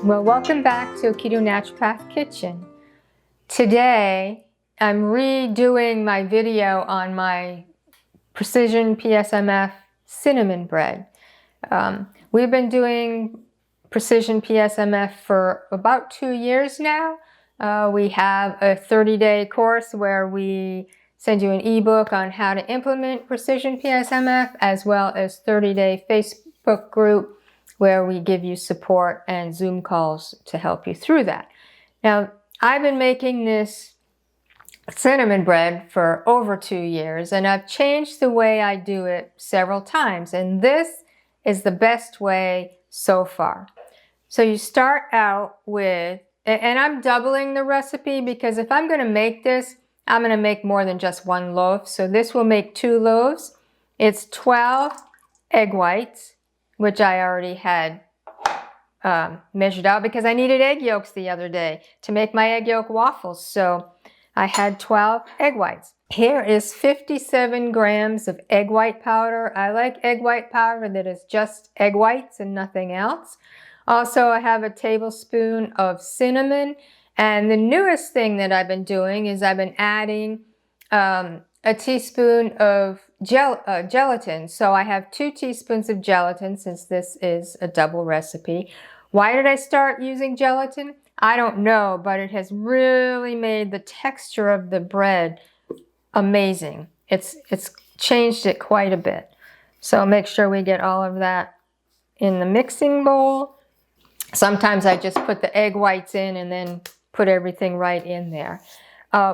Well, welcome back to Keto Naturopath Kitchen. Today, I'm redoing my video on my Precision PSMF Cinnamon Bread. We've been doing Precision PSMF for about 2 years now. We have a 30-day course where we send you an ebook on how to implement Precision PSMF, as well as 30-day Facebook group where we give you support and Zoom calls to help you through that. Now, I've been making this cinnamon bread for over 2 years, and I've changed the way I do it several times, and this is the best way so far. So you start out with, and I'm doubling the recipe because if I'm going to make this, I'm going to make more than just 1 loaf. So this will make 2 loaves. It's 12 egg whites, which I already had measured out because I needed egg yolks the other day to make my egg yolk waffles. So I had 12 egg whites. Here is 57 grams of egg white powder. I like egg white powder that is just egg whites and nothing else. Also, I have a tablespoon of cinnamon. And the newest thing that I've been doing is I've been adding a teaspoon of gelatin. So I have 2 teaspoons of gelatin since this is a double recipe. Why did I start using gelatin? I don't know, but it has really made the texture of the bread amazing. It's changed it quite a bit. So make sure we get all of that in the mixing bowl. Sometimes I just put the egg whites in and then put everything right in there.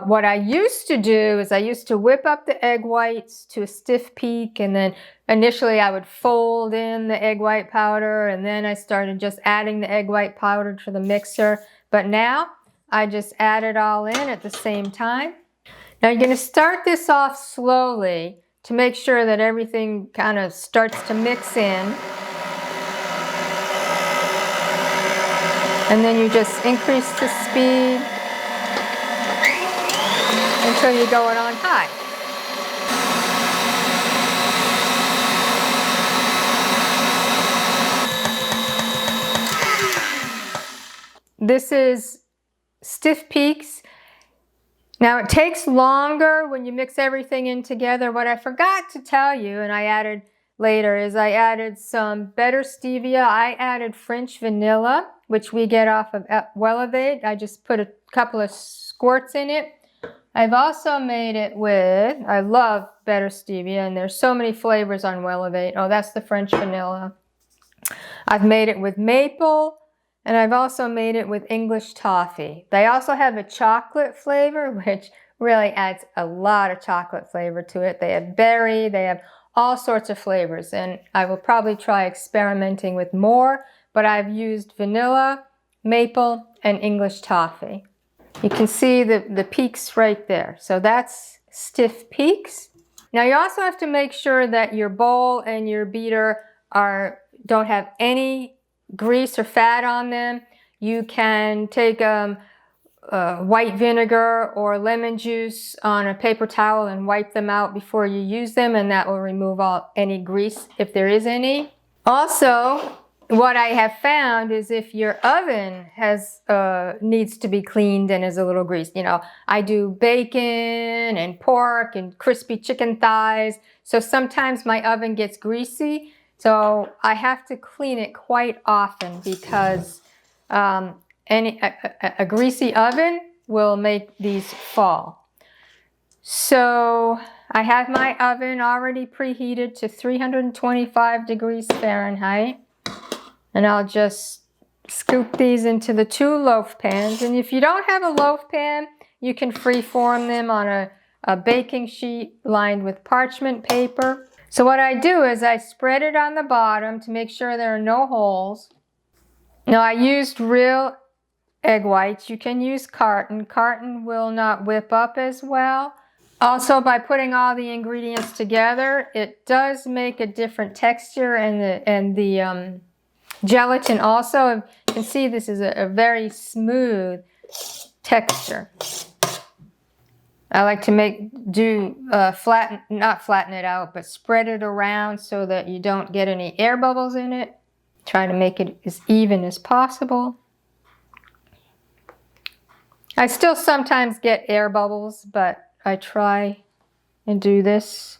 What I used to do is I used to whip up the egg whites to a stiff peak, and then initially I would fold in the egg white powder, and then I started just adding the egg white powder to the mixer. But now I just add it all in at the same time. Now you're going to start this off slowly to make sure that everything kind of starts to mix in. And then you just increase the speed until you go it on high. This is stiff peaks. Now it takes longer when you mix everything in together. What I forgot to tell you, and I added later, is I added some better stevia. I added French vanilla, which we get off of Wellevate. I just put a couple of squirts in it. I've also made it with, I love better stevia, and there's so many flavors on Wellevate. Oh, that's the French vanilla. I've made it with maple, and I've also made it with English toffee. They also have a chocolate flavor, which really adds a lot of chocolate flavor to it. They have berry, they have all sorts of flavors, and I will probably try experimenting with more, but I've used vanilla, maple, and English toffee. You can see the peaks right there. So that's stiff peaks. Now you also have to make sure that your bowl and your beater don't have any grease or fat on them. You can take white vinegar or lemon juice on a paper towel and wipe them out before you use them, and that will remove any grease if there is any. Also, what I have found is if your oven needs to be cleaned and is a little greased, I do bacon and pork and crispy chicken thighs. So sometimes my oven gets greasy. So I have to clean it quite often because a greasy oven will make these fall. So I have my oven already preheated to 325 degrees Fahrenheit. And I'll just scoop these into the 2 loaf pans. And if you don't have a loaf pan, you can freeform them on a baking sheet lined with parchment paper. So what I do is I spread it on the bottom to make sure there are no holes. Now I used real egg whites. You can use carton. Carton will not whip up as well. Also, by putting all the ingredients together, it does make a different texture, and the gelatin also, you can see this is a very smooth texture. I like to not flatten it out, but spread it around so that you don't get any air bubbles in it. Try to make it as even as possible. I still sometimes get air bubbles, but I try and do this.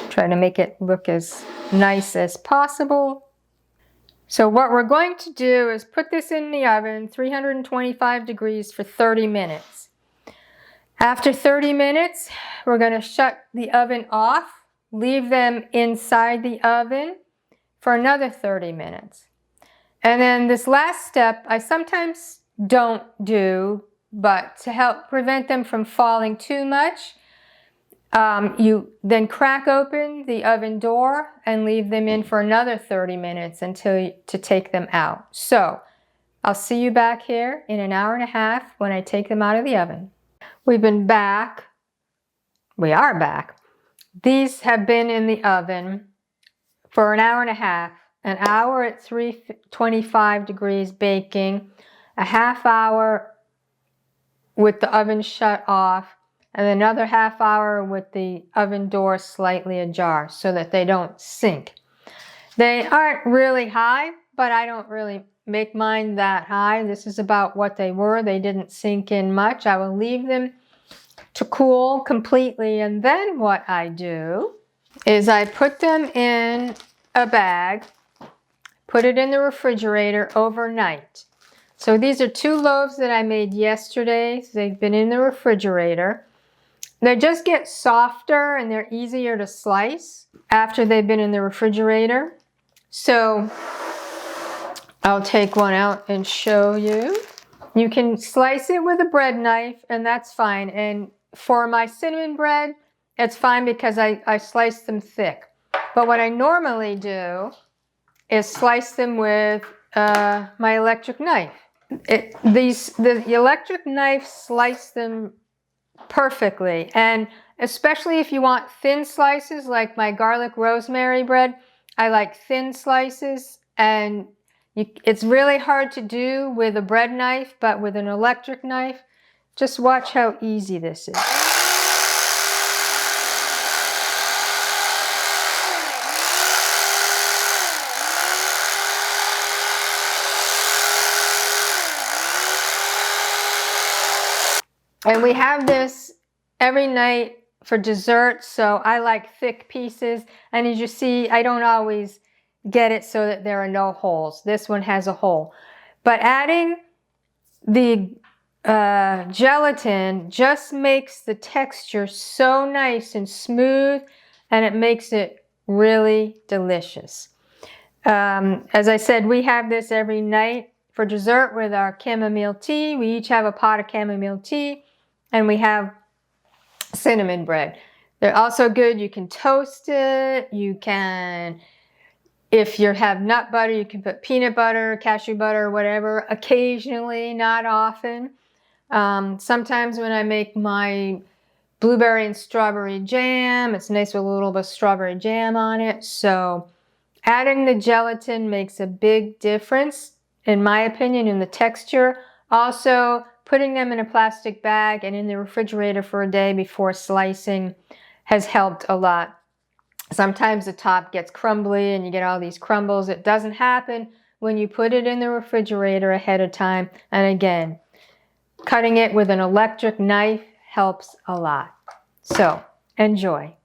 Try to make it look as nice as possible. So what we're going to do is put this in the oven, 325 degrees for 30 minutes. After 30 minutes, we're going to shut the oven off, leave them inside the oven for another 30 minutes. And then this last step, I sometimes don't do, but to help prevent them from falling too much, you then crack open the oven door and leave them in for another 30 minutes to take them out. So I'll see you back here in an hour and a half when I take them out of the oven. We've been back. We are back. These have been in the oven for an hour and a half. An hour at 325 degrees baking, a half hour with the oven shut off, and another half hour with the oven door slightly ajar so that they don't sink. They aren't really high, but I don't really make mine that high. This is about what they were. They didn't sink in much. I will leave them to cool completely, and then what I do is I put them in a bag, put it in the refrigerator overnight. So these are 2 loaves that I made yesterday. So they've been in the refrigerator. They just get softer and they're easier to slice after they've been in the refrigerator. So I'll take one out and show you. You can slice it with a bread knife and that's fine. And for my cinnamon bread, it's fine because I slice them thick. But what I normally do is slice them with my electric knife. The electric knife slices them perfectly, and especially if you want thin slices like my garlic rosemary bread, I like thin slices, and it's really hard to do with a bread knife, but with an electric knife, just watch how easy this is. And we have this every night for dessert, so I like thick pieces. And as you see, I don't always get it so that there are no holes. This one has a hole. But adding the gelatin just makes the texture so nice and smooth, and it makes it really delicious. As I said, we have this every night for dessert with our chamomile tea. We each have a pot of chamomile tea. And we have cinnamon bread. They're also good. You can toast it. You can, if you have nut butter, you can put peanut butter, cashew butter, whatever. Occasionally, not often. Sometimes when I make my blueberry and strawberry jam, it's nice with a little bit of strawberry jam on it. So adding the gelatin makes a big difference, in my opinion, in the texture. Also, putting them in a plastic bag and in the refrigerator for a day before slicing has helped a lot. Sometimes the top gets crumbly and you get all these crumbles. It doesn't happen when you put it in the refrigerator ahead of time. And again, cutting it with an electric knife helps a lot. So, enjoy.